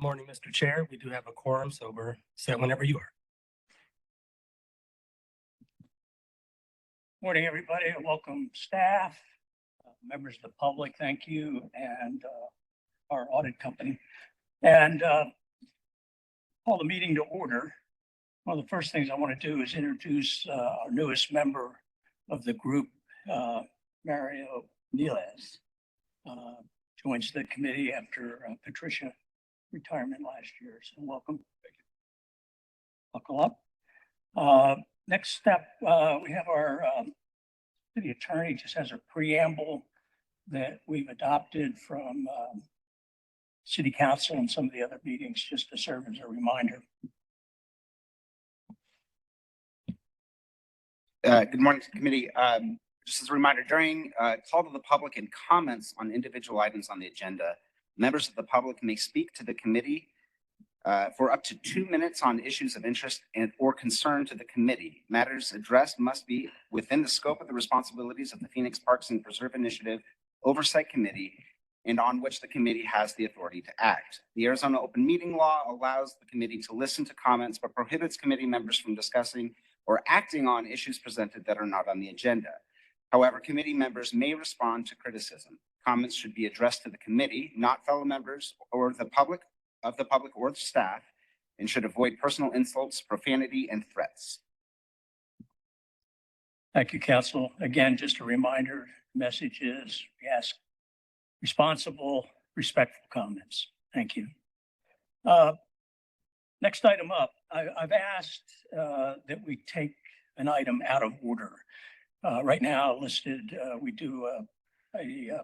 Morning, Mr. Chair. We do have a quorum, so we're set whenever you are. Morning, everybody. Welcome staff, members of the public. Thank you, and our audit company. And call the meeting to order. One of the first things I want to do is introduce our newest member of the group, Mario Niles. Joins the committee after Patricia retirement last year. So welcome. Buckle up. Next step, we have our city attorney just has a preamble that we've adopted from city council and some of the other meetings, just to serve as a reminder. Good morning to the committee. Just as a reminder, during call to the public and comments on individual items on the agenda, members of the public may speak to the committee for up to 2 minutes on issues of interest or concern to the committee. Matters addressed must be within the scope of the responsibilities of the Phoenix Parks and Preserve Initiative Oversight Committee and on which the committee has the authority to act. The Arizona Open Meeting Law allows the committee to listen to comments, but prohibits committee members from discussing or acting on issues presented that are not on the agenda. However, committee members may respond to criticism. Comments should be addressed to the committee, not fellow members or the public or the staff, and should avoid personal insults, profanity, and threats. Thank you, Council. Again, just a reminder, the message is we ask responsible, respectful comments. Thank you. Next item up, I've asked that we take an item out of order. Right now listed, we do a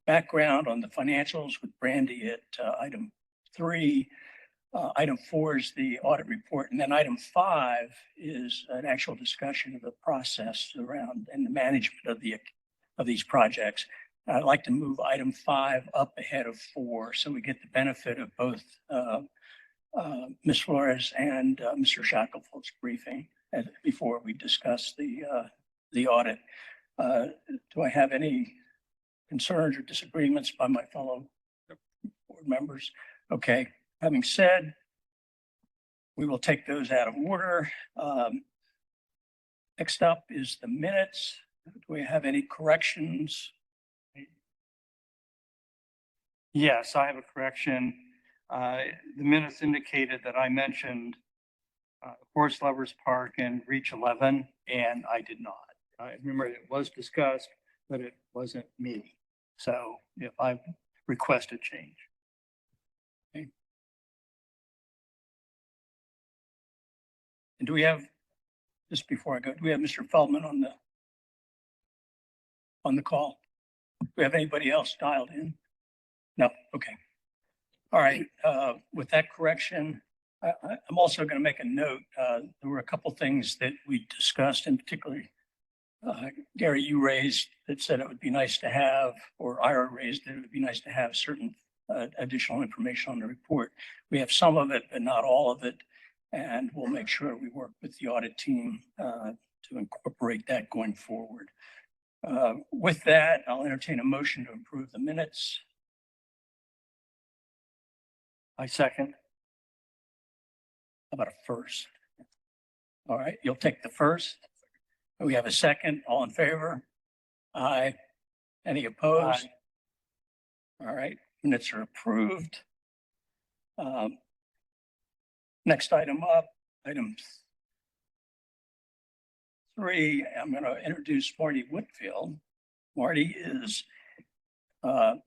background on the financials with Brandy at item 3. Item 4 is the audit report, and then item 5 is an actual discussion of the process around and the management of these projects. I'd like to move item 5 up ahead of 4, so we get the benefit of both Ms. Flores and Mr. Shacklefeld's briefing before we discuss the audit. Do I have any concerns or disagreements by my fellow board members? Okay, having said, we will take those out of order. Next up is the minutes. Do we have any corrections? Yes, I have a correction. The minutes indicated that I mentioned Horse Lovers Park and Reach 11, and I did not. I remember it was discussed, but it wasn't me. So if I request a change. Okay. And do we have, just before I go, do we have Mr. Feldman on the call? Do we have anybody else dialed in? No, okay. All right, with that correction, I'm also going to make a note. There were a couple things that we discussed, and particularly Gary, you raised that said it would be nice to have, or Ira raised that it would be nice to have certain additional information on the report. We have some of it, but not all of it, and we'll make sure we work with the audit team to incorporate that going forward. With that, I'll entertain a motion to approve the minutes. I second. How about a first? All right, you'll take the first. We have a second. All in favor? Aye. Any opposed? Aye. All right, minutes are approved. Next item up, item 3, I'm going to introduce Marty Whitfield. Marty is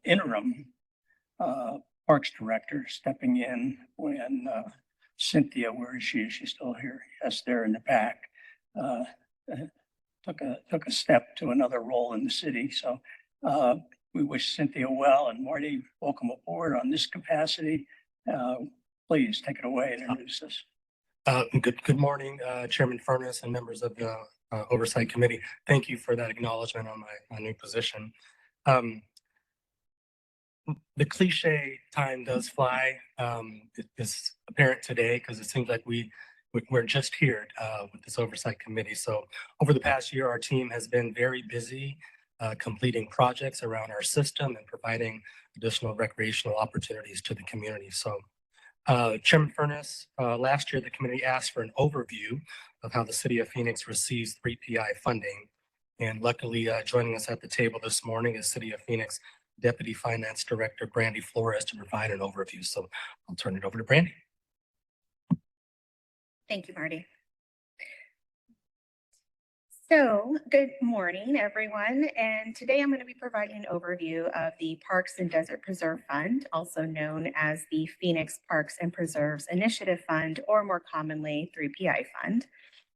interim Parks Director, stepping in when Cynthia, where is she? Is she still here? Yes, there in the back. Took a step to another role in the city. So we wish Cynthia well, and Marty, welcome aboard on this capacity. Please take it away and introduce us. Good morning, Chairman Furness and members of the Oversight Committee. Thank you for that acknowledgement on my new position. The cliche time does fly. It is apparent today because it seems like we're just here with this Oversight Committee. So over the past year, our team has been very busy completing projects around our system and providing additional recreational opportunities to the community. So Chairman Furness, last year the committee asked for an overview of how the city of Phoenix receives 3PI funding. And luckily, joining us at the table this morning is City of Phoenix Deputy Finance Director Brandy Flores to provide an overview. So I'll turn it over to Brandy. Thank you, Marty. So good morning, everyone. And today I'm going to be providing an overview of the Parks and Desert Preserve Fund, also known as the Phoenix Parks and Preserves Initiative Fund, or more commonly 3PI Fund.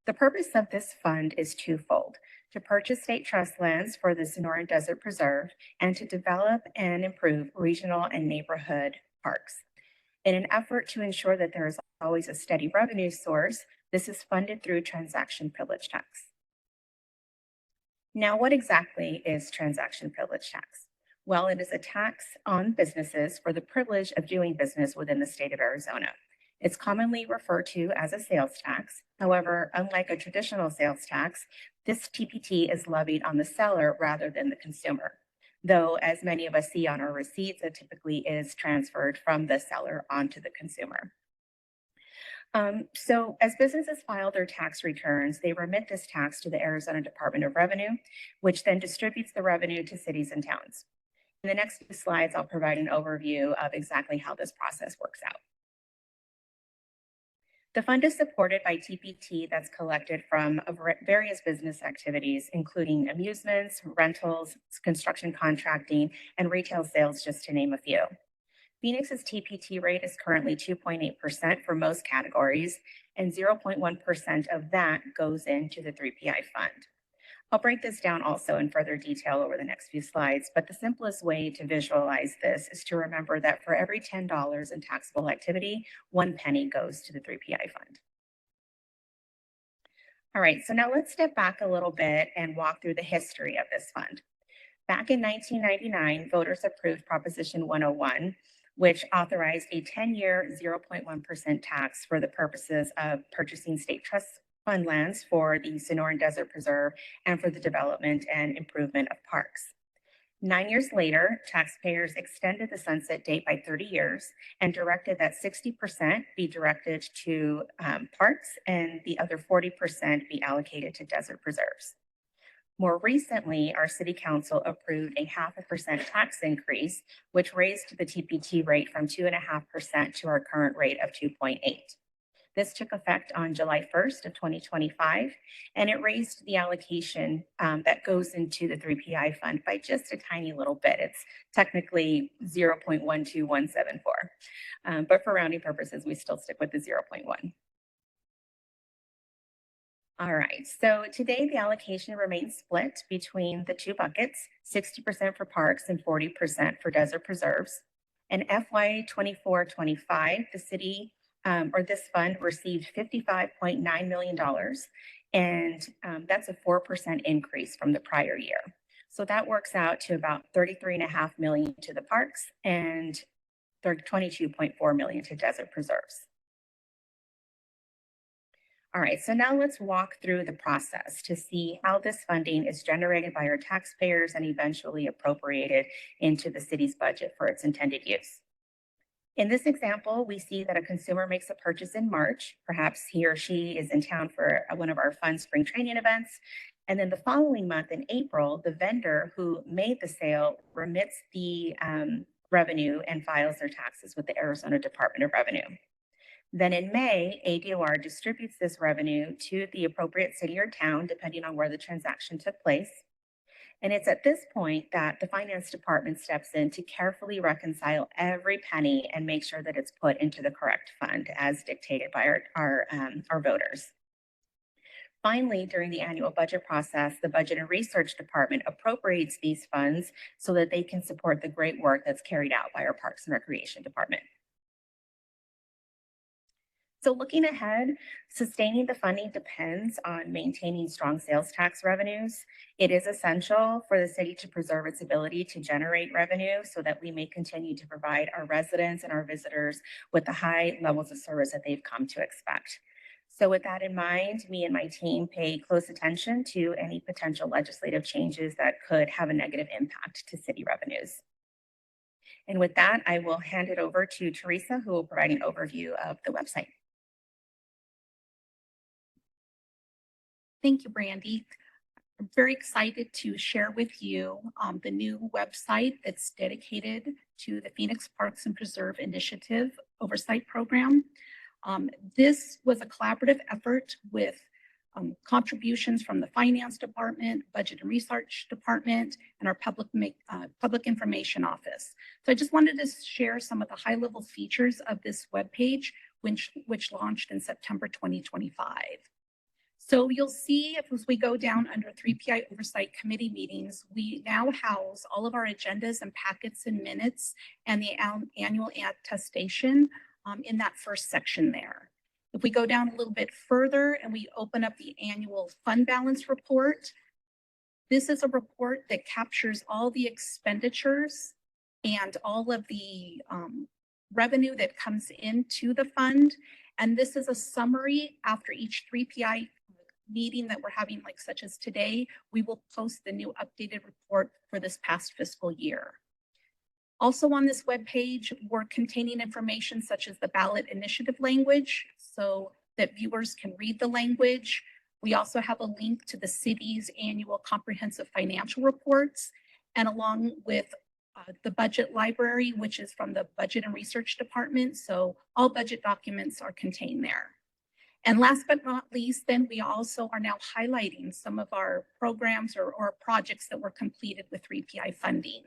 The purpose of this fund is twofold: to purchase state trust lands for the Sonoran Desert Preserve and to develop and improve regional and neighborhood parks. In an effort to ensure that there is always a steady revenue source, this is funded through transaction privilege tax. Now, what exactly is transaction privilege tax? Well, it is a tax on businesses for the privilege of doing business within the state of Arizona. It's commonly referred to as a sales tax. However, unlike a traditional sales tax, this TPT is levied on the seller rather than the consumer. Though, as many of us see on our receipts, it typically is transferred from the seller onto the consumer. So as businesses file their tax returns, they remit this tax to the Arizona Department of Revenue, which then distributes the revenue to cities and towns. In the next few slides, I'll provide an overview of exactly how this process works out. The fund is supported by TPT that's collected from various business activities, including amusements, rentals, construction contracting, and retail sales, just to name a few. Phoenix's TPT rate is currently 2.8% for most categories, and 0.1% of that goes into the 3PI fund. I'll break this down also in further detail over the next few slides, but the simplest way to visualize this is to remember that for every $10 in taxable activity, 1 penny goes to the 3PI fund. All right, so now let's step back a little bit and walk through the history of this fund. Back in 1999, voters approved Proposition 101, which authorized a 10-year 0.1% tax for the purposes of purchasing state trust fund lands for the Sonoran Desert Preserve and for the development and improvement of parks. 9 years later, taxpayers extended the sunset date by 30 years and directed that 60% be directed to parks and the other 40% be allocated to desert preserves. More recently, our City Council approved a 0.5% tax increase, which raised the TPT rate from 2.5% to our current rate of 2.8%. This took effect on July 1st of 2025, and it raised the allocation that goes into the 3PI fund by just a tiny little bit. It's technically 0.12174, but for rounding purposes, we still stick with the 0.1. All right, so today the allocation remains split between the two buckets, 60% for parks and 40% for desert preserves. In FY 24-25, the city this fund received $55.9 million, and that's a 4% increase from the prior year. So that works out to about $33.5 million to the parks and $22.4 million to desert preserves. All right, so now let's walk through the process to see how this funding is generated by our taxpayers and eventually appropriated into the city's budget for its intended use. In this example, we see that a consumer makes a purchase in March. Perhaps he or she is in town for one of our fun spring training events. And then the following month in April, the vendor who made the sale remits the revenue and files their taxes with the Arizona Department of Revenue. Then in May, ADOR distributes this revenue to the appropriate city or town, depending on where the transaction took place. And it's at this point that the finance department steps in to carefully reconcile every penny and make sure that it's put into the correct fund as dictated by our voters. Finally, during the annual budget process, the Budget and Research Department appropriates these funds so that they can support the great work that's carried out by our Parks and Recreation Department. So looking ahead, sustaining the funding depends on maintaining strong sales tax revenues. It is essential for the city to preserve its ability to generate revenue so that we may continue to provide our residents and our visitors with the high levels of service that they've come to expect. So with that in mind, me and my team pay close attention to any potential legislative changes that could have a negative impact to city revenues. And with that, I will hand it over to Teresa, who will provide an overview of the website. Thank you, Brandy. I'm very excited to share with you the new website that's dedicated to the Phoenix Parks and Preserve Initiative Oversight Program. This was a collaborative effort with contributions from the Finance Department, Budget and Research Department, and our Public Information Office. So I just wanted to share some of the high-level features of this webpage, which launched in September 2025. So you'll see as we go down under 3PI Oversight Committee meetings, we now house all of our agendas and packets and minutes and the annual attestation in that first section there. If we go down a little bit further and we open up the annual fund balance report, this is a report that captures all the expenditures and all of the revenue that comes into the fund. And this is a summary after each 3PI meeting that we're having, like such as today. We will post the new updated report for this past fiscal year. Also on this webpage, we're containing information such as the ballot initiative language so that viewers can read the language. We also have a link to the city's annual comprehensive financial reports, and along with the budget library, which is from the Budget and Research Department. So all budget documents are contained there. And last but not least, then we also are now highlighting some of our programs or projects that were completed with 3PI funding.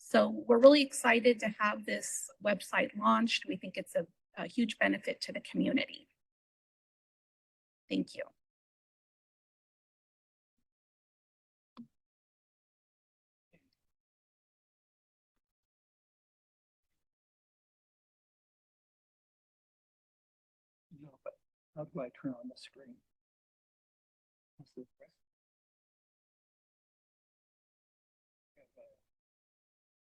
So we're really excited to have this website launched. We think it's a huge benefit to the community. Thank you. No, but how do I turn on the screen?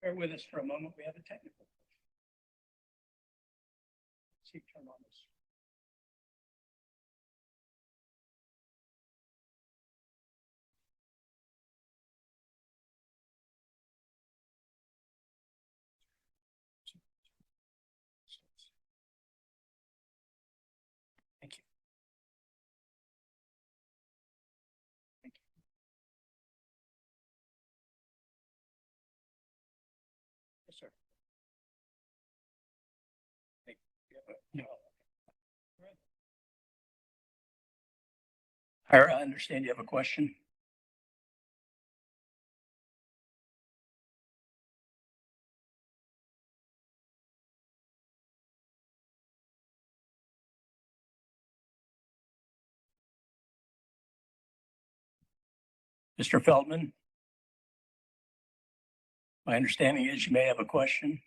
Bear with us for a moment. We have a technical. Let's see, turn on this. Thank you. Thank you. Yes, sir. Thank you. No. I understand you have a question. Mr. Feldman? My understanding is you may have a question.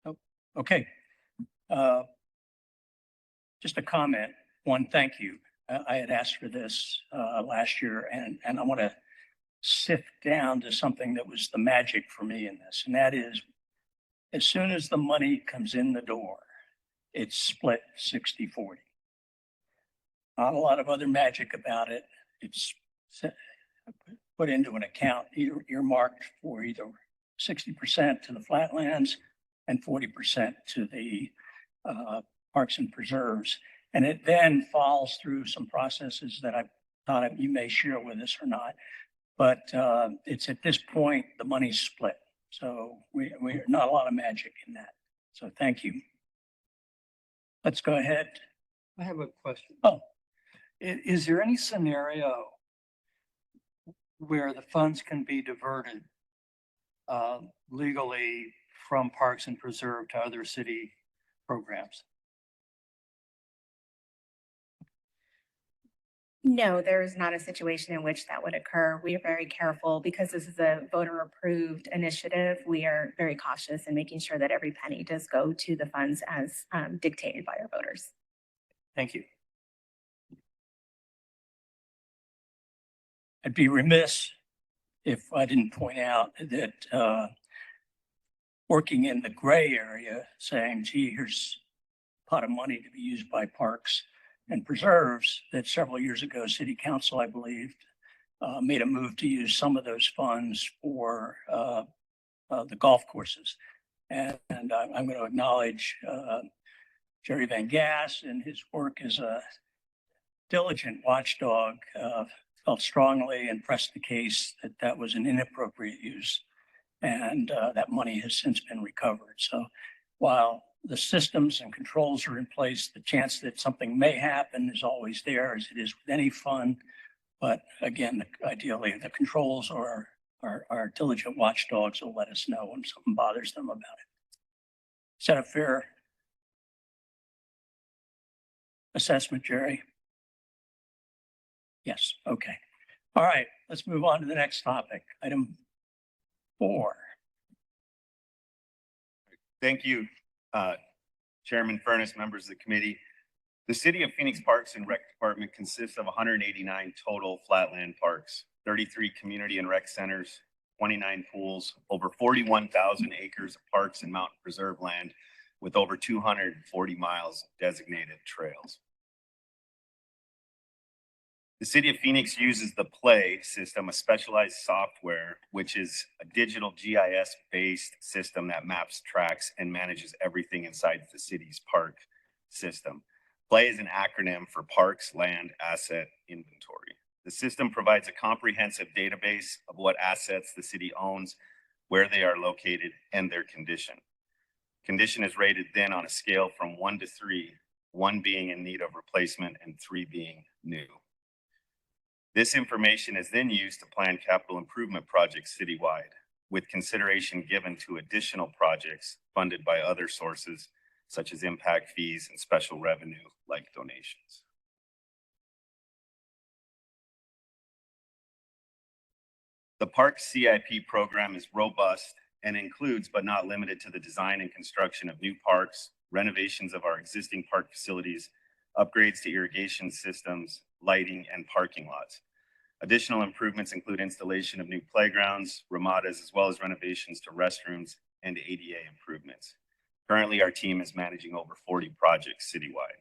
Oh, okay. Just a comment. One, thank you. I had asked for this last year, and I want to sift down to something that was the magic for me in this, and that is, as soon as the money comes in the door, it's split 60-40. Not a lot of other magic about it. It's put into an account earmarked for either 60% to the flatlands and 40% to the parks and preserves. And it then falls through some processes that I thought you may share with us or not. But it's at this point, the money's split. So we're not a lot of magic in that. So thank you. Let's go ahead. I have a question. Oh. Is there any scenario where the funds can be diverted legally from Parks and Preserve to other city programs? No, there is not a situation in which that would occur. We are very careful because this is a voter approved initiative. We are very cautious in making sure that every penny does go to the funds as dictated by our voters. Thank you. I'd be remiss if I didn't point out that working in the gray area, saying, gee, here's a pot of money to be used by parks and Preserves that several years ago, City Council, I believe, made a move to use some of those funds for the golf courses. And I'm going to acknowledge Jerry Van Gass and his work as a diligent watchdog, felt strongly and pressed the case that that was an inappropriate use. And that money has since been recovered. So while the systems and controls are in place, the chance that something may happen is always there, as it is with any fund. But again, ideally, the controls or our diligent watchdogs will let us know when something bothers them about it. Is that a fair assessment, Jerry? Yes, okay. All right, let's move on to the next topic. Item 4. Thank you, Chairman Furness, members of the committee. The City of Phoenix Parks and Rec Department consists of 189 total flatland parks, 33 community and rec centers, 29 pools, over 41,000 acres of parks and mountain preserve land, with over 240 miles of designated trails. The City of Phoenix uses the PLAY system, a specialized software, which is a digital GIS-based system that maps, tracks, and manages everything inside the city's park system. PLAY is an acronym for Parks, Land, Asset, Inventory. The system provides a comprehensive database of what assets the city owns, where they are located, and their condition. Condition is rated then on a scale from 1 to 3, 1 being in need of replacement and 3 being new. This information is then used to plan capital improvement projects citywide, with consideration given to additional projects funded by other sources, such as impact fees and special revenue like donations. The Park CIP program is robust and includes, but not limited to, the design and construction of new parks, renovations of our existing park facilities, upgrades to irrigation systems, lighting, and parking lots. Additional improvements include installation of new playgrounds, ramadas, as well as renovations to restrooms and ADA improvements. Currently, our team is managing over 40 projects citywide.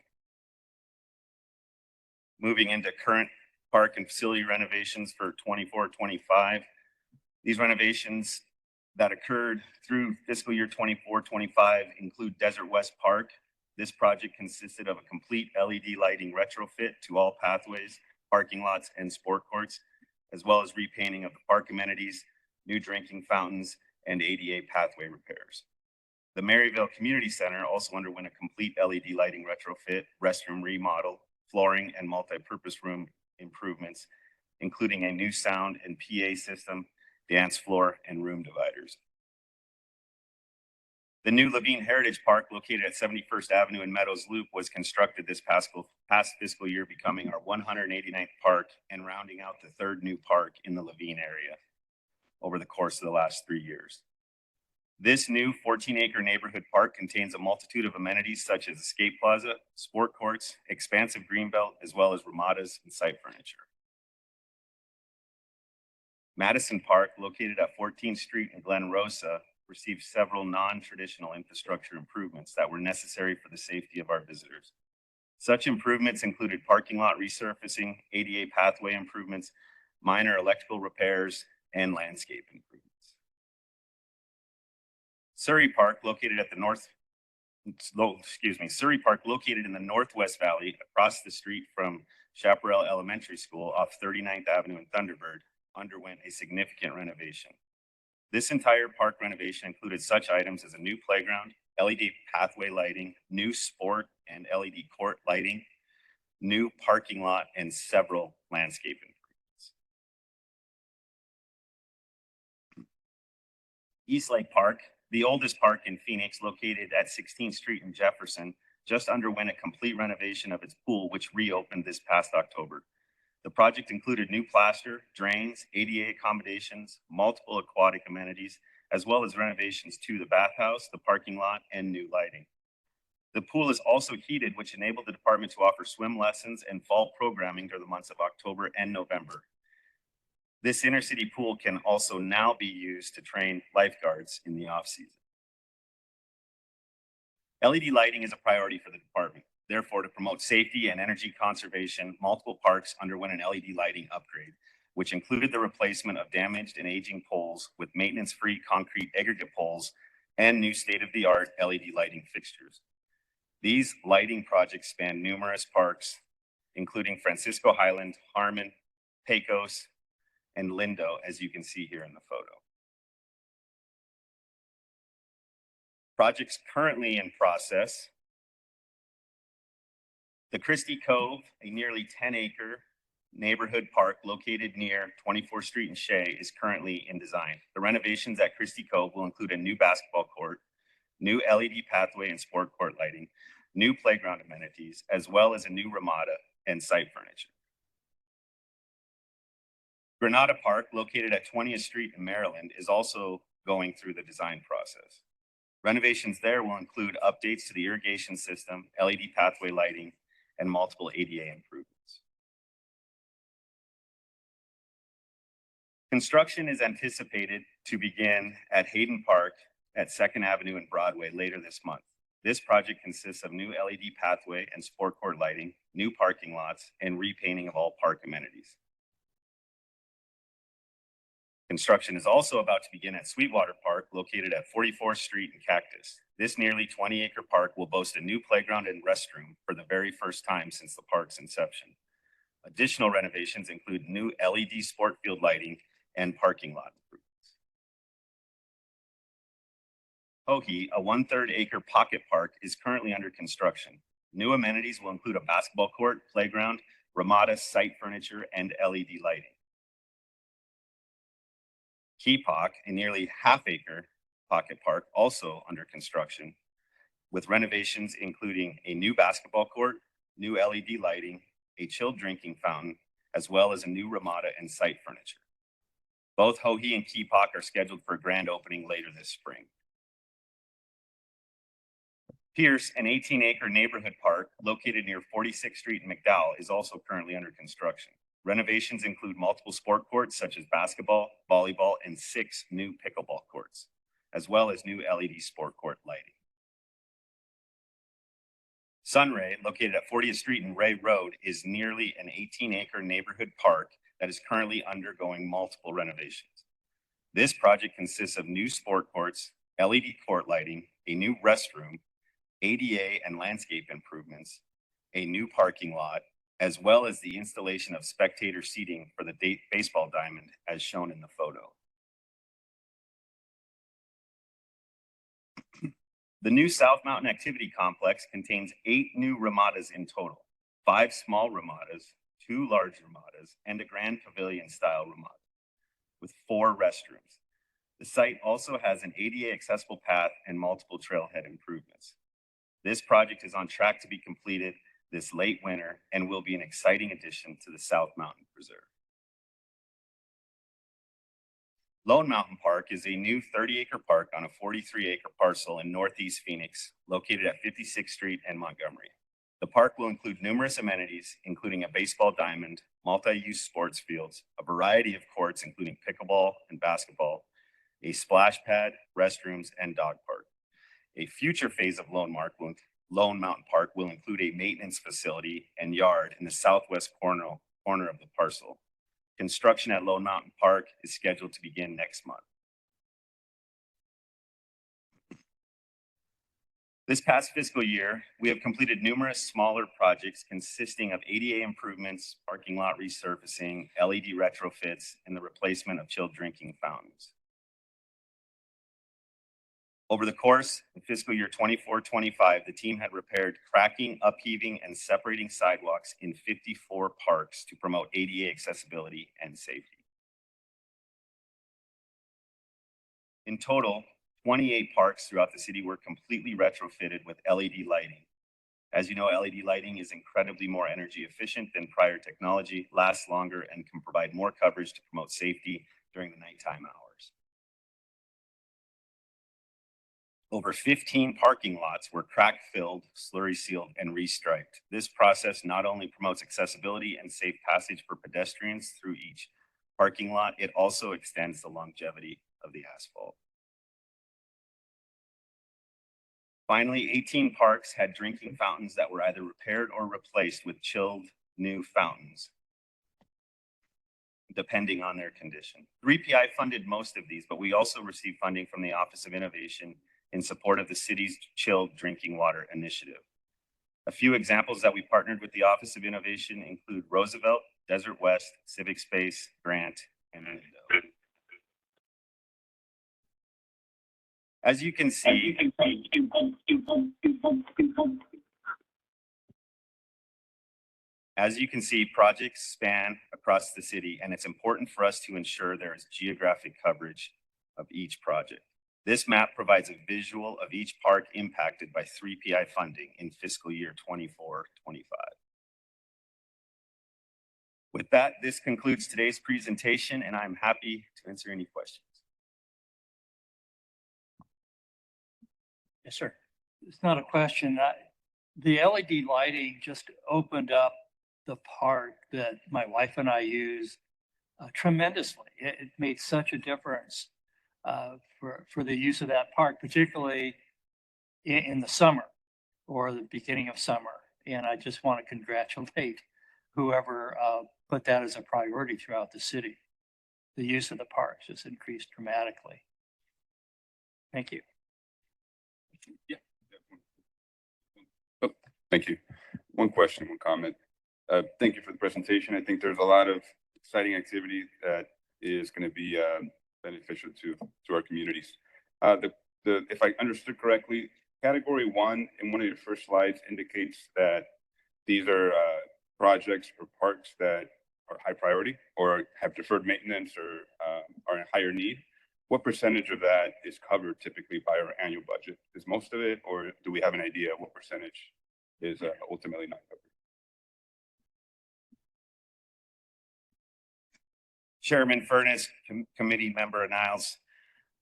Moving into current park and facility renovations for 24-25. These renovations that occurred through fiscal year 24-25 include Desert West Park. This project consisted of a complete LED lighting retrofit to all pathways, parking lots, and sport courts, as well as repainting of the park amenities, new drinking fountains, and ADA pathway repairs. The Maryville Community Center also underwent a complete LED lighting retrofit, restroom remodel, flooring, and multi-purpose room improvements, including a new sound and PA system, dance floor, and room dividers. The new Levine Heritage Park, located at 71st Avenue and Meadows Loop, was constructed this past fiscal year, becoming our 189th park and rounding out the 3rd new park in the Levine area over the course of the last 3 years. This new 14-acre neighborhood park contains a multitude of amenities such as escape plaza, sport courts, expansive greenbelt, as well as ramadas and site furniture. Madison Park, located at 14th Street in Glen Rosa, received several non-traditional infrastructure improvements that were necessary for the safety of our visitors. Such improvements included parking lot resurfacing, ADA pathway improvements, minor electrical repairs, and landscape improvements. Surrey Park, located in the Northwest Valley, across the street from Chaparral Elementary School off 39th Avenue and Thunderbird, underwent a significant renovation. This entire park renovation included such items as a new playground, LED pathway lighting, new sport and LED court lighting, new parking lot, and several landscape improvements. East Lake Park, the oldest park in Phoenix, located at 16th Street in Jefferson, just underwent a complete renovation of its pool, which reopened this past October. The project included new plaster, drains, ADA accommodations, multiple aquatic amenities, as well as renovations to the bathhouse, the parking lot, and new lighting. The pool is also heated, which enabled the department to offer swim lessons and fall programming during the months of October and November. This inner city pool can also now be used to train lifeguards in the off-season. LED lighting is a priority for the department. Therefore, to promote safety and energy conservation, multiple parks underwent an LED lighting upgrade, which included the replacement of damaged and aging poles with maintenance-free concrete aggregate poles and new state-of-the-art LED lighting fixtures. These lighting projects span numerous parks, including Francisco Highland, Harmon, Pecos, and Lindo, as you can see here in the photo. Projects currently in process. The Christie Cove, a nearly 10-acre neighborhood park located near 24th Street and Shea, is currently in design. The renovations at Christie Cove will include a new basketball court, new LED pathway and sport court lighting, new playground amenities, as well as a new ramada and site furniture. Granada Park, located at 20th Street in Maryland, is also going through the design process. Renovations there will include updates to the irrigation system, LED pathway lighting, and multiple ADA improvements. Construction is anticipated to begin at Hayden Park at 2nd Avenue and Broadway later this month. This project consists of new LED pathway and sport court lighting, new parking lots, and repainting of all park amenities. Construction is also about to begin at Sweetwater Park, located at 44th Street and Cactus. This nearly 20-acre park will boast a new playground and restroom for the very first time since the park's inception. Additional renovations include new LED sport field lighting and parking lot improvements. Hohe, a 1/3 acre pocket park, is currently under construction. New amenities will include a basketball court, playground, ramada, site furniture, and LED lighting. Keepak, a nearly 1/2 acre pocket park, also under construction, with renovations including a new basketball court, new LED lighting, a chilled drinking fountain, as well as a new ramada and site furniture. Both Hohe and Keepak are scheduled for a grand opening later this spring. Pierce, an 18-acre neighborhood park located near 46th Street in McDowell, is also currently under construction. Renovations include multiple sport courts such as basketball, volleyball, and 6 new pickleball courts, as well as new LED sport court lighting. Sunray, located at 40th Street and Ray Road, is nearly an 18-acre neighborhood park that is currently undergoing multiple renovations. This project consists of new sport courts, LED court lighting, a new restroom, ADA and landscape improvements, a new parking lot, as well as the installation of spectator seating for the baseball diamond as shown in the photo. The new South Mountain Activity Complex contains 8 new ramadas in total, 5 small ramadas, 2 large ramadas, and a grand pavilion style ramada with 4 restrooms. The site also has an ADA accessible path and multiple trailhead improvements. This project is on track to be completed this late winter and will be an exciting addition to the South Mountain Preserve. Lone Mountain Park is a new 30-acre park on a 43-acre parcel in Northeast Phoenix, located at 56th Street and Montgomery. The park will include numerous amenities, including a baseball diamond, multi-use sports fields, a variety of courts, including pickleball and basketball, a splash pad, restrooms, and dog park. A future phase of Lone Mountain Park will include a maintenance facility and yard in the southwest corner of the parcel. Construction at Lone Mountain Park is scheduled to begin next month. This past fiscal year, we have completed numerous smaller projects consisting of ADA improvements, parking lot resurfacing, LED retrofits, and the replacement of chilled drinking fountains. Over the course of fiscal year 24-25, the team had repaired cracking, upheaving, and separating sidewalks in 54 parks to promote ADA accessibility and safety. In total, 28 parks throughout the city were completely retrofitted with LED lighting. As you know, LED lighting is incredibly more energy efficient than prior technology, lasts longer, and can provide more coverage to promote safety during the nighttime hours. Over 15 parking lots were crack-filled, slurry-sealed, and restriped. This process not only promotes accessibility and safe passage for pedestrians through each parking lot, it also extends the longevity of the asphalt. Finally, 18 parks had drinking fountains that were either repaired or replaced with chilled new fountains, depending on their condition. 3PI funded most of these, but we also received funding from the Office of Innovation in support of the city's chilled drinking water initiative. A few examples that we partnered with the Office of Innovation include Roosevelt, Desert West, Civic Space, Grant, and Lindo. As you can see, projects span across the city, and it's important for us to ensure there is geographic coverage of each project. This map provides a visual of each park impacted by 3PI funding in fiscal year 24-25. With that, this concludes today's presentation, and I'm happy to answer any questions. Yes, sir. It's not a question. The LED lighting just opened up the park that my wife and I use tremendously. It made such a difference for the use of that park, particularly in the summer or the beginning of summer. And I just want to congratulate whoever put that as a priority throughout the city. The use of the parks has increased dramatically. Thank you. Yeah. Oh, thank you. One question, one comment. Thank you for the presentation. I think there's a lot of exciting activity that is going to be beneficial to our communities. If I understood correctly, category 1 in one of your first slides indicates that these are projects or parks that are high priority or have deferred maintenance or are in higher need. What percentage of that is covered typically by our annual budget? Is most of it, or do we have an idea what percentage is ultimately not covered? Chairman Furness, committee member Niles.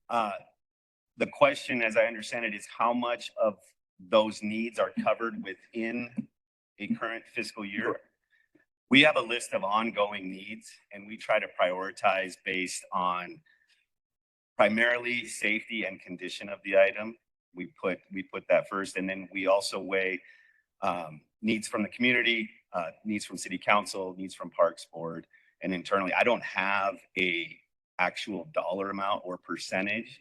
The question, as I understand it, is how much of those needs are covered within a current fiscal year? We have a list of ongoing needs, and we try to prioritize based on primarily safety and condition of the item. We put that first, and then we also weigh needs from the community, needs from city council, needs from Parks Board, and internally. I don't have a actual dollar amount or percentage,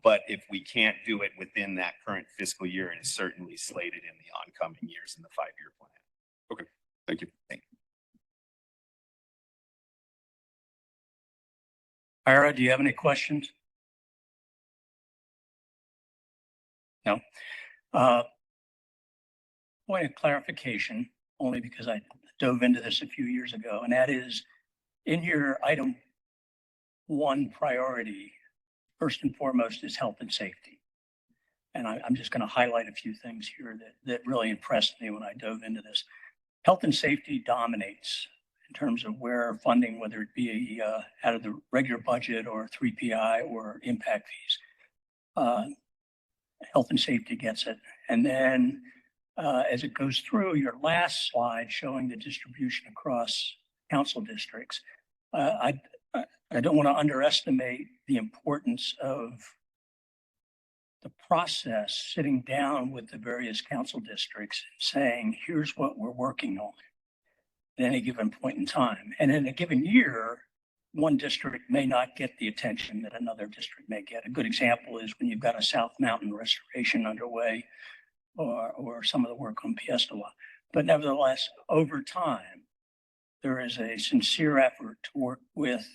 but if we can't do it within that current fiscal year, it is certainly slated in the oncoming years in the 5-year plan. Okay, thank you. Thank you. Ira, do you have any questions? No. Point of clarification, only because I dove into this a few years ago, and that is in your item 1 priority, first and foremost is health and safety. And I'm just going to highlight a few things here that really impressed me when I dove into this. Health and safety dominates in terms of where funding, whether it be out of the regular budget or 3PI or impact fees. Health and safety gets it. And then as it goes through your last slide showing the distribution across council districts, I don't want to underestimate the importance of the process sitting down with the various council districts and saying, here's what we're working on at any given point in time. And in a given year, one district may not get the attention that another district may get. A good example is when you've got a South Mountain restoration underway or some of the work on Piestewa. But nevertheless, over time, there is a sincere effort to work with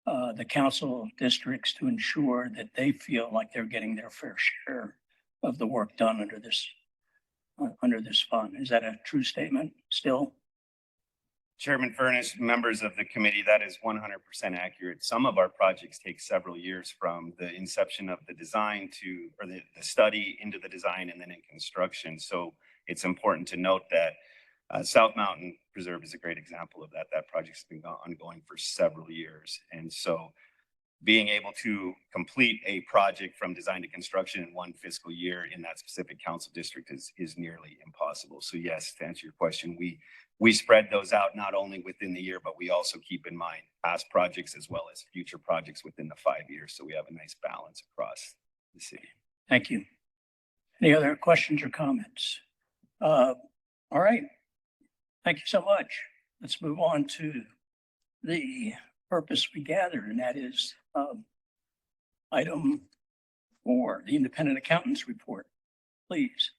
the council districts to ensure that they feel like they're getting their fair share of the work done under this fund. Is that a true statement still? Chairman Furness, members of the committee, that is 100% accurate. Some of our projects take several years from the inception of the design to, or the study into the design and then in construction. So it's important to note that South Mountain Preserve is a great example of that. That project's been ongoing for several years. And so being able to complete a project from design to construction in one fiscal year in that specific council district is nearly impossible. So yes, to answer your question, we spread those out not only within the year, but we also keep in mind past projects as well as future projects within the 5 years. So we have a nice balance across the city. Thank you. Any other questions or comments? All right. Thank you so much. Let's move on to the purpose we gathered, and that is item 4, the independent accountant's report. Please.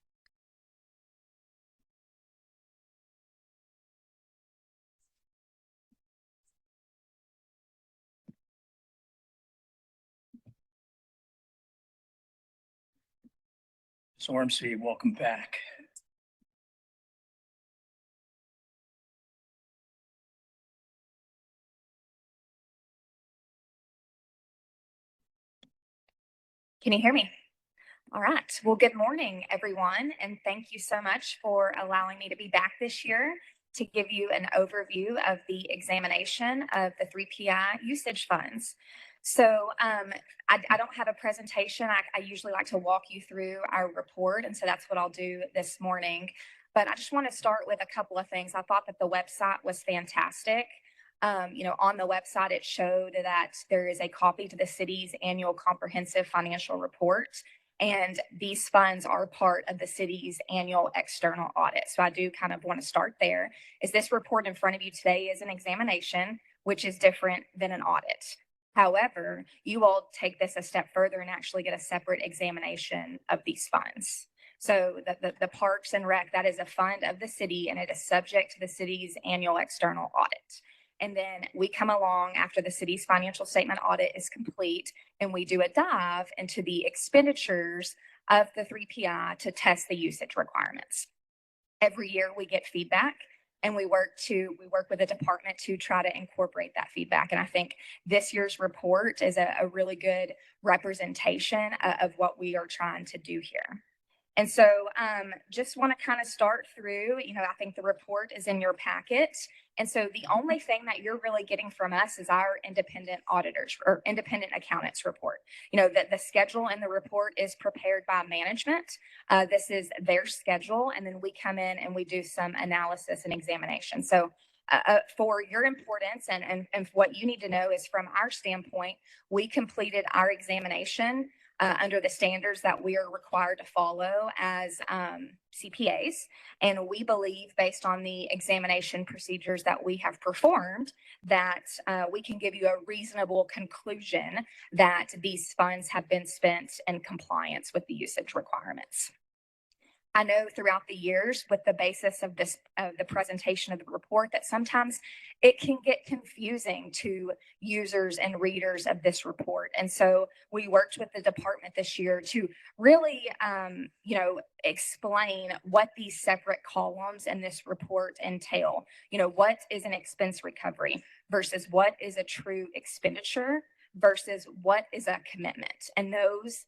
So RMC, welcome back. Can you hear me? All right. Well, good morning, everyone, and thank you so much for allowing me to be back this year to give you an overview of the examination of the 3PI usage funds. So I don't have a presentation. I usually like to walk you through our report, and so that's what I'll do this morning. But I just want to start with a couple of things. I thought that the website was fantastic. On the website, it showed that there is a copy to the city's annual comprehensive financial report, and these funds are part of the city's annual external audit. So I do kind of want to start there. Is this report in front of you today is an examination, which is different than an audit. However, you all take this a step further and actually get a separate examination of these funds. So the Parks and Rec, that is a fund of the city, and it is subject to the city's annual external audit. And then we come along after the city's financial statement audit is complete, and we do a dive into the expenditures of the 3PI to test the usage requirements. Every year we get feedback, and we work with the department to try to incorporate that feedback. And I think this year's report is a really good representation of what we are trying to do here. And so just want to kind of start through, I think the report is in your packet. And so the only thing that you're really getting from us is our independent auditors or independent accountants report. That the schedule in the report is prepared by management. This is their schedule. And then we come in and we do some analysis and examination. So for your importance and what you need to know is from our standpoint, we completed our examination under the standards that we are required to follow as CPAs. And we believe, based on the examination procedures that we have performed, that we can give you a reasonable conclusion that these funds have been spent in compliance with the usage requirements. I know throughout the years, with the basis of the presentation of the report, that sometimes it can get confusing to users and readers of this report. And so we worked with the department this year to really, explain what these separate columns in this report entail. What is an expense recovery versus what is a true expenditure versus what is a commitment. And those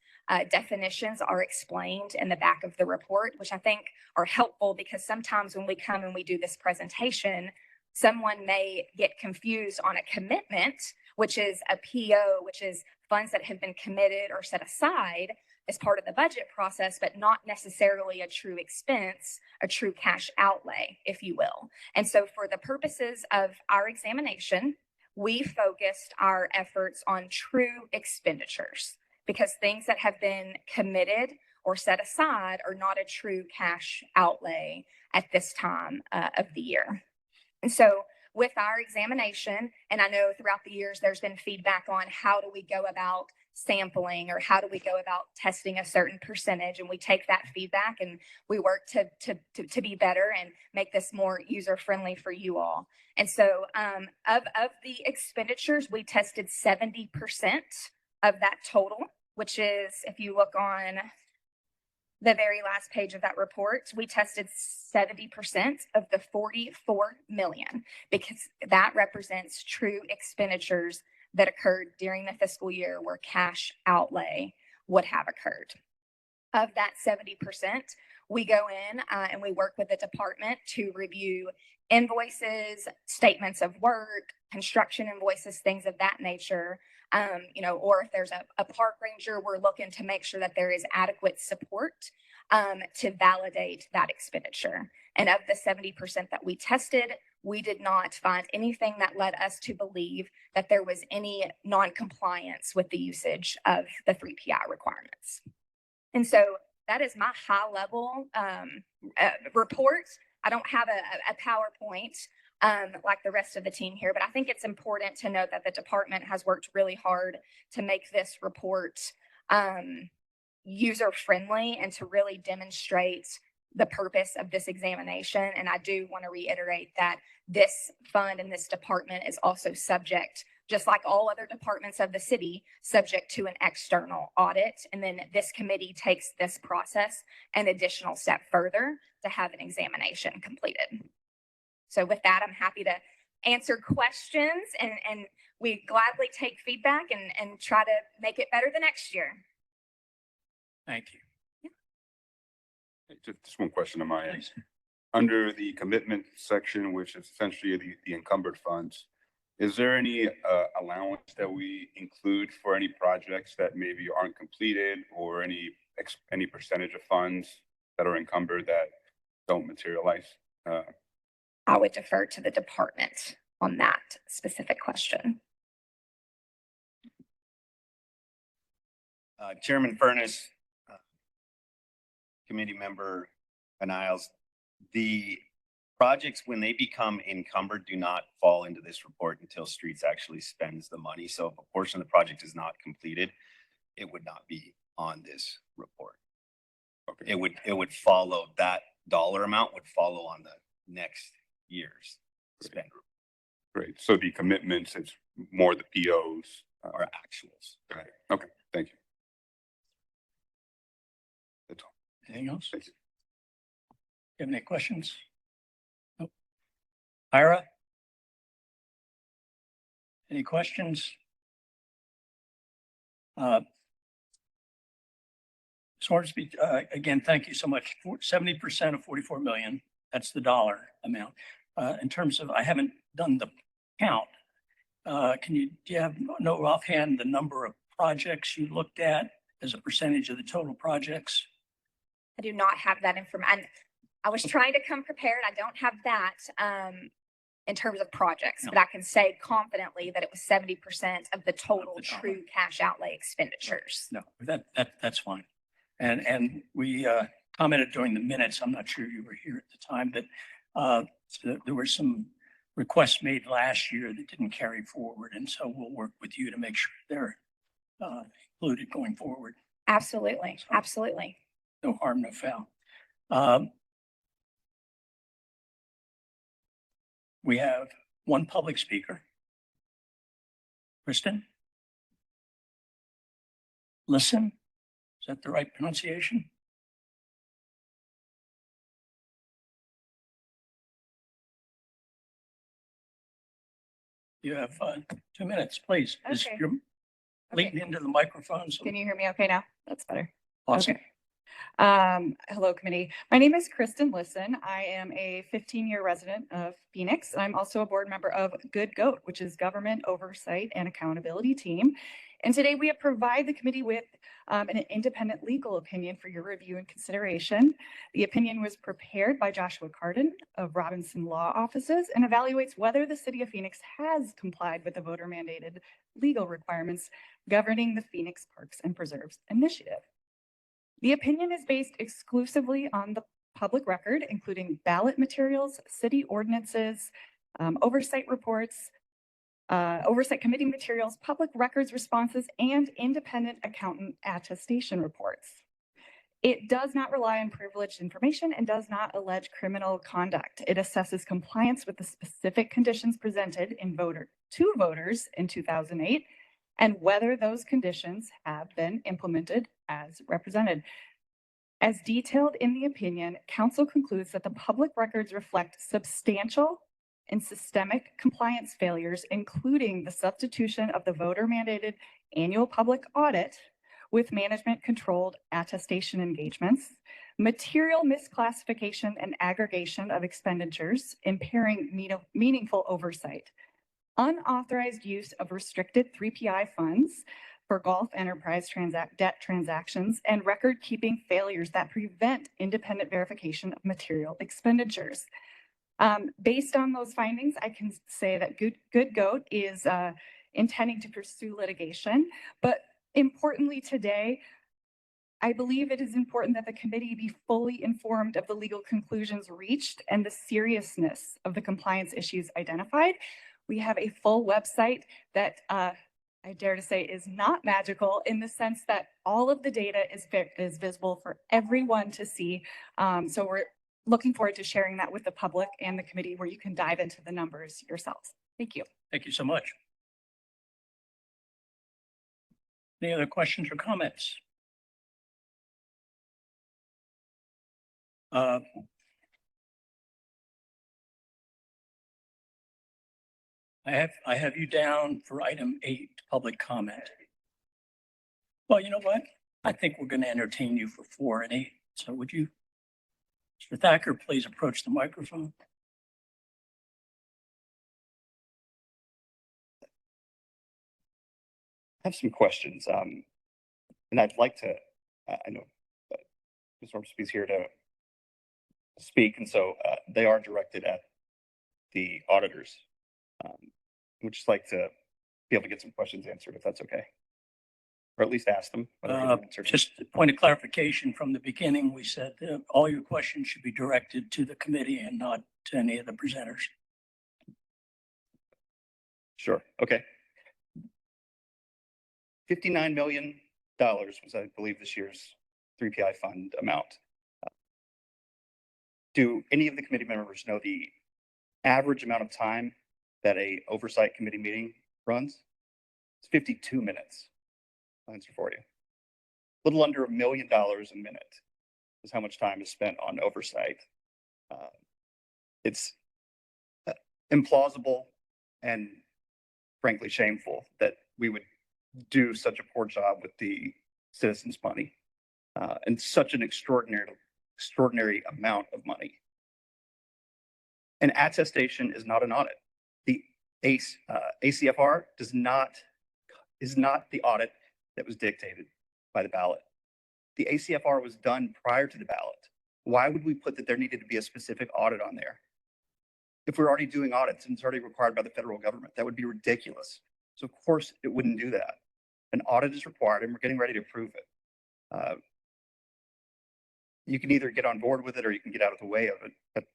definitions are explained in the back of the report, which I think are helpful because sometimes when we come and we do this presentation, someone may get confused on a commitment, which is a PO, which is funds that have been committed or set aside as part of the budget process, but not necessarily a true expense, a true cash outlay, if you will. And so for the purposes of our examination, we focused our efforts on true expenditures because things that have been committed or set aside are not a true cash outlay at this time of the year. And so with our examination, and I know throughout the years there's been feedback on how do we go about sampling or how do we go about testing a certain percentage, and we take that feedback and we work to be better and make this more user friendly for you all. And so of the expenditures, we tested 70% of that total, which is, if you look on the very last page of that report, we tested 70% of the 44 million because that represents true expenditures that occurred during the fiscal year where cash outlay would have occurred. Of that 70%, we go in and we work with the department to review invoices, statements of work, construction invoices, things of that nature. Or if there's a park ranger, we're looking to make sure that there is adequate support to validate that expenditure. And of the 70% that we tested, we did not find anything that led us to believe that there was any non-compliance with the usage of the 3PI requirements. And so that is my high level report. I don't have a PowerPoint like the rest of the team here, but I think it's important to note that the department has worked really hard to make this report user friendly and to really demonstrate the purpose of this examination. And I do want to reiterate that this fund and this department is also subject, just like all other departments of the city, subject to an external audit. And then this committee takes this process an additional step further to have an examination completed. So with that, I'm happy to answer questions, and we gladly take feedback and try to make it better the next year. Thank you. Just one question on my end. Please. Under the commitment section, which is essentially the encumbered funds, is there any allowance that we include for any projects that maybe aren't completed, or any percentage of funds that are encumbered that don't materialize? I would defer to the department on that specific question. Chairman Furness, committee member Niles, the projects, when they become encumbered, do not fall into this report until Streets actually spends the money. So if a portion of the project is not completed, it would not be on this report. Okay. It would follow, that dollar amount would follow on the next year's spend. Great. So the commitments, it's more the POs Or actuals. Got it. Okay. Thank you. That's all. Anything else? Thank you. You have any questions? Nope. Ira? Any questions? Swordsby, again, thank you so much. 70% of 44 million, that's the dollar amount. In terms of, I haven't done the count. Do you have no offhand the number of projects you looked at as a percentage of the total projects? I do not have that information. I was trying to come prepared. I don't have that in terms of projects, but I can say confidently that it was 70% of the total true cash outlay expenditures. No, that's fine. And we commented during the minutes, I'm not sure you were here at the time, but so there were some requests made last year that didn't carry forward. And so we'll work with you to make sure they're included going forward. Absolutely. So, absolutely. no harm, no foul. We have one public speaker. Kristen? Listen? Is that the right pronunciation? You have 2 minutes, please. Is Okay. your lean into the microphone? So Can you hear me okay now? That's better. awesome. Okay. Hello, committee. My name is Kristen Lisson. I am a 15-year resident of Phoenix. And I'm also a board member of Good Goat, which is Government Oversight and Accountability Team. And today we provide the committee with an independent legal opinion for your review and consideration. The opinion was prepared by Joshua Cardin of Robinson Law Offices and evaluates whether the city of Phoenix has complied with the voter mandated legal requirements governing the Phoenix Parks and Preserves Initiative. The opinion is based exclusively on the public record, including ballot materials, city ordinances, oversight reports, oversight committee materials, public records responses, and independent accountant attestation reports. It does not rely on privileged information and does not allege criminal conduct. It assesses compliance with the specific conditions presented to voters in 2008 and whether those conditions have been implemented as represented. As detailed in the opinion, council concludes that the public records reflect substantial and systemic compliance failures, including the substitution of the voter-mandated annual public audit with management-controlled attestation engagements, material misclassification and aggregation of expenditures, impairing meaningful oversight, unauthorized use of restricted 3PI funds for Gulf Enterprise debt transactions, and record-keeping failures that prevent independent verification of material expenditures. Based on those findings, I can say that Good Goat is intending to pursue litigation, but importantly today, I believe it is important that the committee be fully informed of the legal conclusions reached and the seriousness of the compliance issues identified. We have a full website that I dare to say is not magical in the sense that all of the data is visible for everyone to see. So we're looking forward to sharing that with the public and the committee where you can dive into the numbers yourselves. Thank you. Thank you so much. Any other questions or comments? I have you down for item 8, public comment. Well, you know what? I think we're going to entertain you for 4 and 8. So would you, Mr. Thacker, please approach the microphone? I have some questions, and I'd like to, I know Ms. Ormsby is here to speak, and so they are directed at the auditors. We'd just like to be able to get some questions answered, if that's okay. Or at least ask them. whether we can answer them. Just a point of clarification from the beginning, we said that all your questions should be directed to the committee and not to any of the presenters. Sure, okay. $59 million was, I believe, this year's 3PI fund amount. Do any of the committee members know the average amount of time that a oversight committee meeting runs? It's 52 minutes. I'll answer for you. A little under $1 million a minute is how much time is spent on oversight. It's implausible and frankly shameful that we would do such a poor job with the citizens' money and such an extraordinary amount of money. An attestation is not an audit. The ACFR is not the audit that was dictated by the ballot. The ACFR was done prior to the ballot. Why would we put that there needed to be a specific audit on there? If we're already doing audits and it's already required by the federal government, that would be ridiculous. So of course it wouldn't do that. An audit is required and we're getting ready to prove it. You can either get on board with it or you can get out of the way of it. But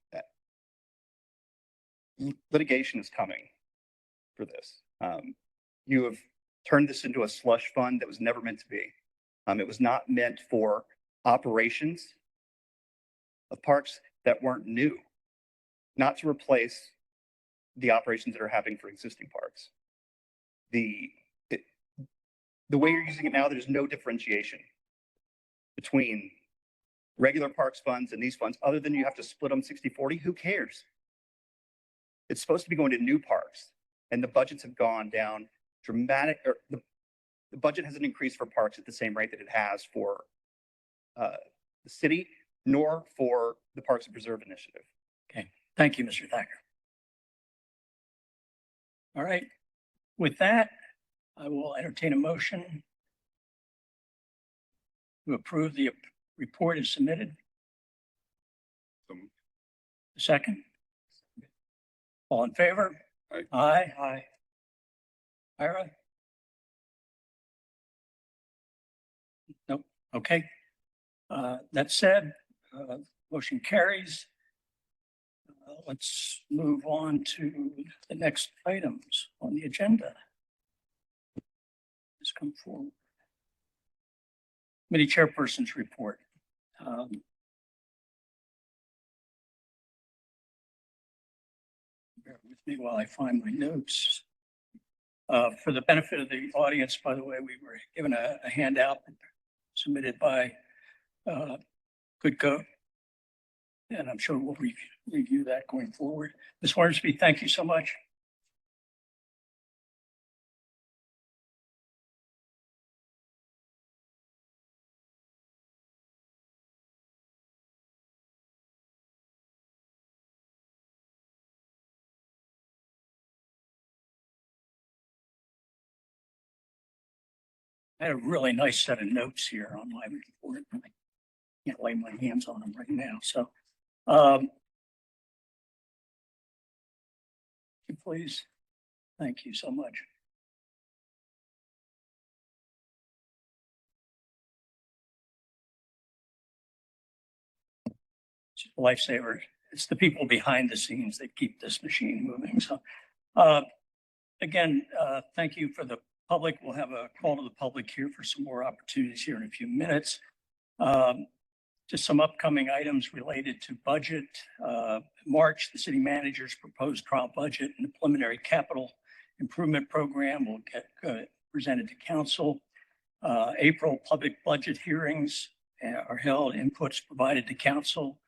litigation is coming for this. You have turned this into a slush fund that was never meant to be. It was not meant for operations of parks that weren't new, not to replace the operations that are happening for existing parks. The way you're using it now, there's no differentiation between regular parks funds and these funds, other than you have to split them 60-40. Who cares? It's supposed to be going to new parks, and the budgets have gone down dramatic. Or the budget hasn't increased for parks at the same rate that it has for the city, nor for the Parks and Preserve Initiative. Okay, thank you, Mr. Thacker. All right, with that, I will entertain a motion to approve the report as submitted. Second? All in favor? Aye. Aye. Aye. Ira? Nope. Okay. That said, motion carries. Let's move on to the next items on the agenda. Let's come forward. Committee chairperson's report. Bear with me while I find my notes. For the benefit of the audience, by the way, we were given a handout submitted by Good Goat, and I'm sure we'll review that going forward. Ms. Ormsby, thank you so much. I had a really nice set of notes here on my report. I can't lay my hands on them right now. So, please, thank you so much. lifesaver. It's the people behind the scenes that keep this machine moving. So, again, thank you for the public. We'll have a call to the public here for some more opportunities here in a few minutes. Just some upcoming items related to budget. March, the city manager's proposed trial budget and the preliminary capital improvement program will get presented to council. April, public budget hearings are held, inputs provided to council.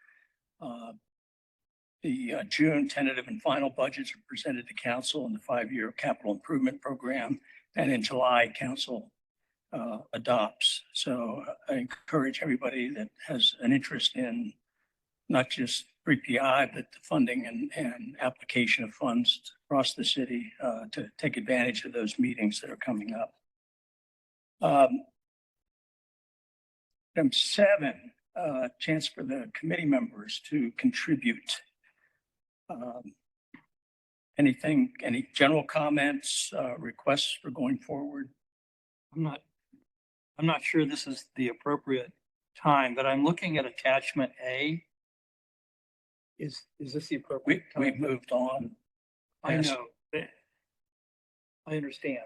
The June tentative and final budgets are presented to council in the 5-year capital improvement program. And in July, council adopts. So I encourage everybody that has an interest in not just 3PI, but the funding and application of funds across the city to take advantage of those meetings that are coming up. Item 7, chance for the committee members to contribute. Any general comments, requests for going forward? I'm not sure this is the appropriate time, but I'm looking at attachment A. Is this the appropriate time? We've moved on. I Yes. know. I understand.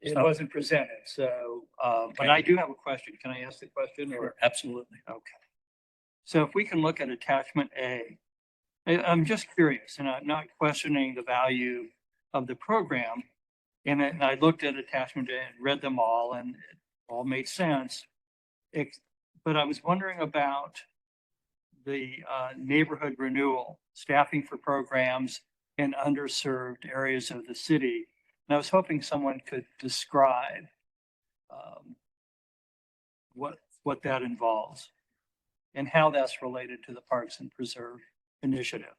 It So- wasn't presented, so, but I do have a question. Can I ask the question or? Absolutely. Okay. So if we can look at attachment A, I'm just curious, and I'm not questioning the value of the program. And I looked at attachment A and read them all, and it all made sense. But I was wondering about the neighborhood renewal, staffing for programs in underserved areas of the city. And I was hoping someone could describe what that involves and how that's related to the Parks and Preserve initiative.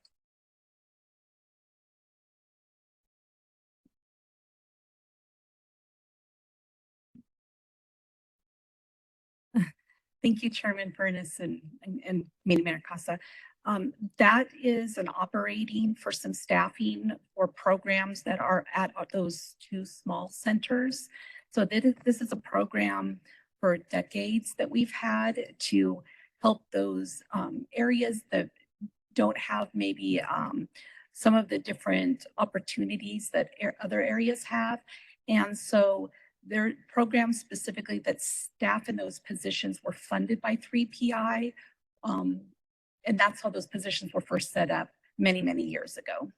Thank you, Chairman Furness and Committee Mayor Casa. That is an operating for some staffing or programs that are at those 2 small centers. So this is a program for decades that we've had to help those areas that don't have maybe some of the different opportunities that other areas have. And so their programs specifically that staff in those positions were funded by 3PI. And that's how those positions were first set up many, many years ago.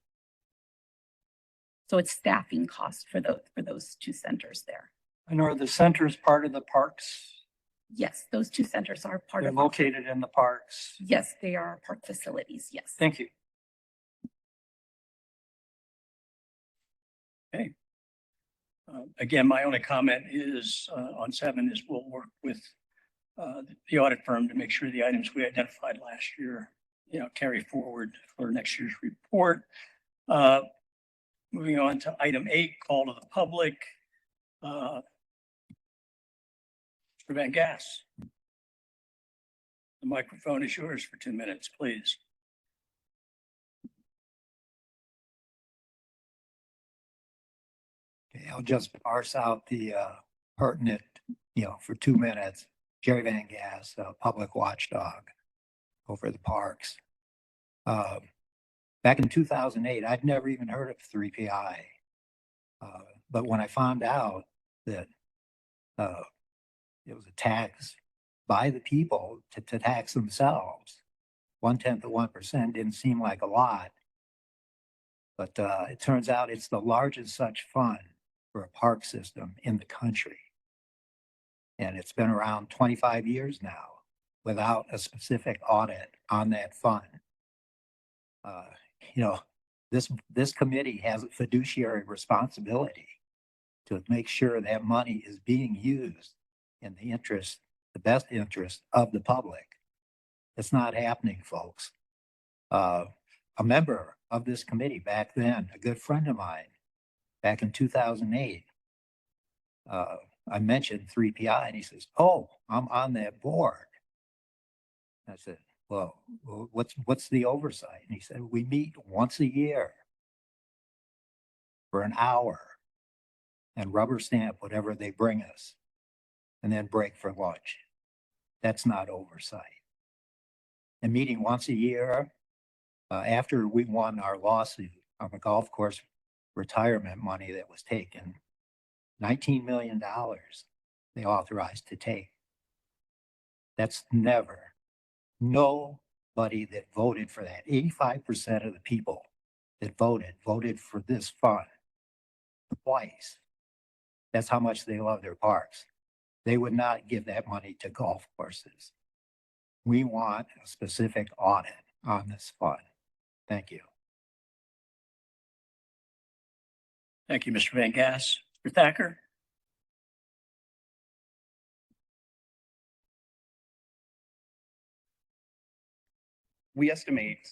So it's staffing cost for those 2 centers there. And are the centers part of the parks? Yes, those 2 centers are part They're of. located in the parks. Yes, they are park facilities. Yes. Thank you. Okay. Again, my only comment is on 7 is we'll work with the audit firm to make sure the items we identified last year, carry forward for next year's report. Moving on to item 8, call to the public. Mr. Van Gass. The microphone is yours for 2 minutes, please. Okay, I'll just parse out the pertinent, for 2 minutes. Jerry Van Gass, public watchdog over the parks. Back in 2008, I'd never even heard of 3PI. But when I found out that it was a tax by the people to tax themselves, 1/10 of 1% didn't seem like a lot. But it turns out it's the largest such fund for a park system in the country. And it's been around 25 years now without a specific audit on that fund. This committee has a fiduciary responsibility to make sure that money is being used in the best interest of the public. It's not happening, folks. A member of this committee back then, a good friend of mine, back in 2008, I mentioned 3PI and he says, "Oh, I'm on that board." I said, "Well, what's the oversight?" And he said, "We meet once a year for an hour and rubber stamp whatever they bring us and then break for lunch. That's not oversight." and meeting once a year. After we won our lawsuit on the golf course retirement money that was taken, $19 million they authorized to take. That's never, nobody that voted for that, 85% of the people that voted for this fund twice. That's how much they love their parks. They would not give that money to golf courses. We want a specific audit on this fund. Thank you. Thank you, Mr. Van Gas. Mr. Thacker? We estimate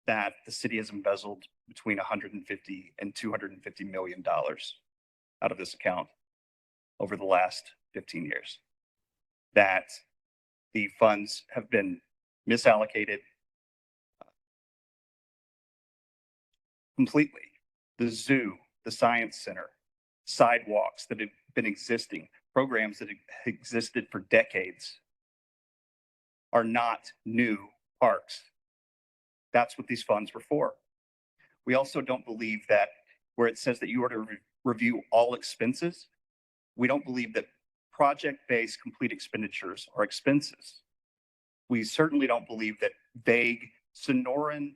that the city has embezzled between 150 and $250 million out of this account over the last 15 years. That the funds have been misallocated completely. The zoo, the science center, sidewalks that have been existing, programs that have existed for decades are not new parks. That's what these funds were for. We also don't believe that where it says that you are to review all expenses, we don't believe that project-based complete expenditures are expenses. We certainly don't believe that vague Sonoran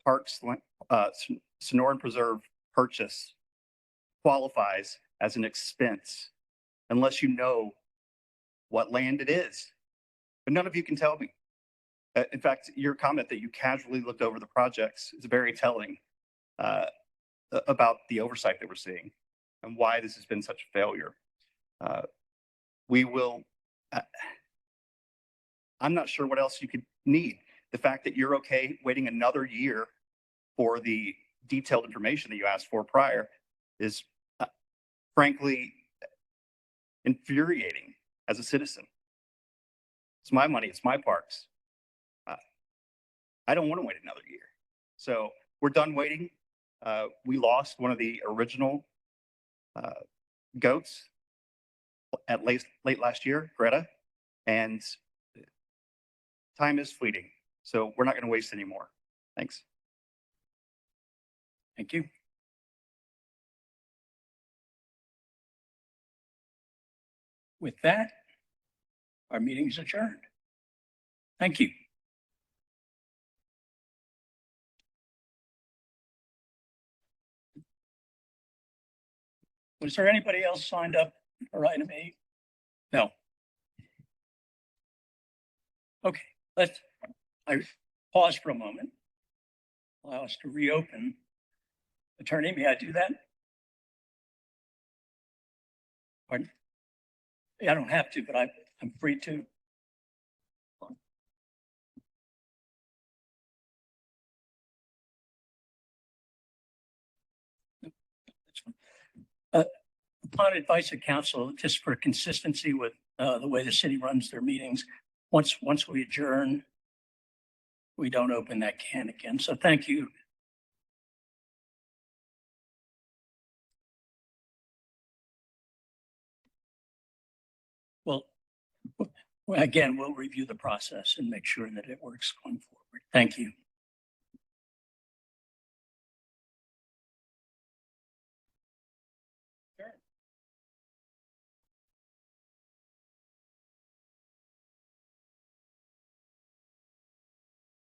Parks, Sonoran Preserve purchase qualifies as an expense unless you know what land it is. But none of you can tell me. In fact, your comment that you casually looked over the projects is very telling about the oversight that we're seeing and why this has been such a failure. We will, I'm not sure what else you could need. The fact that you're okay waiting another year for the detailed information that you asked for prior is frankly infuriating as a citizen. It's my money, it's my parks. I don't want to wait another year. So we're done waiting. We lost one of the original goats at late last year, Greta, and time is fleeting. So we're not going to waste any more. Thanks. Thank you. With that, our meeting is adjourned. Thank you. Was there anybody else signed up for item 8? No. Okay, I pause for a moment. Allow us to reopen. Attorney, may I do that? Pardon? Yeah, I don't have to, but I'm free to. Upon advice of council, just for consistency with the way the city runs their meetings, once we adjourn, we don't open that can again. So thank you. Well, again, we'll review the process and make sure that it works going forward. Thank you.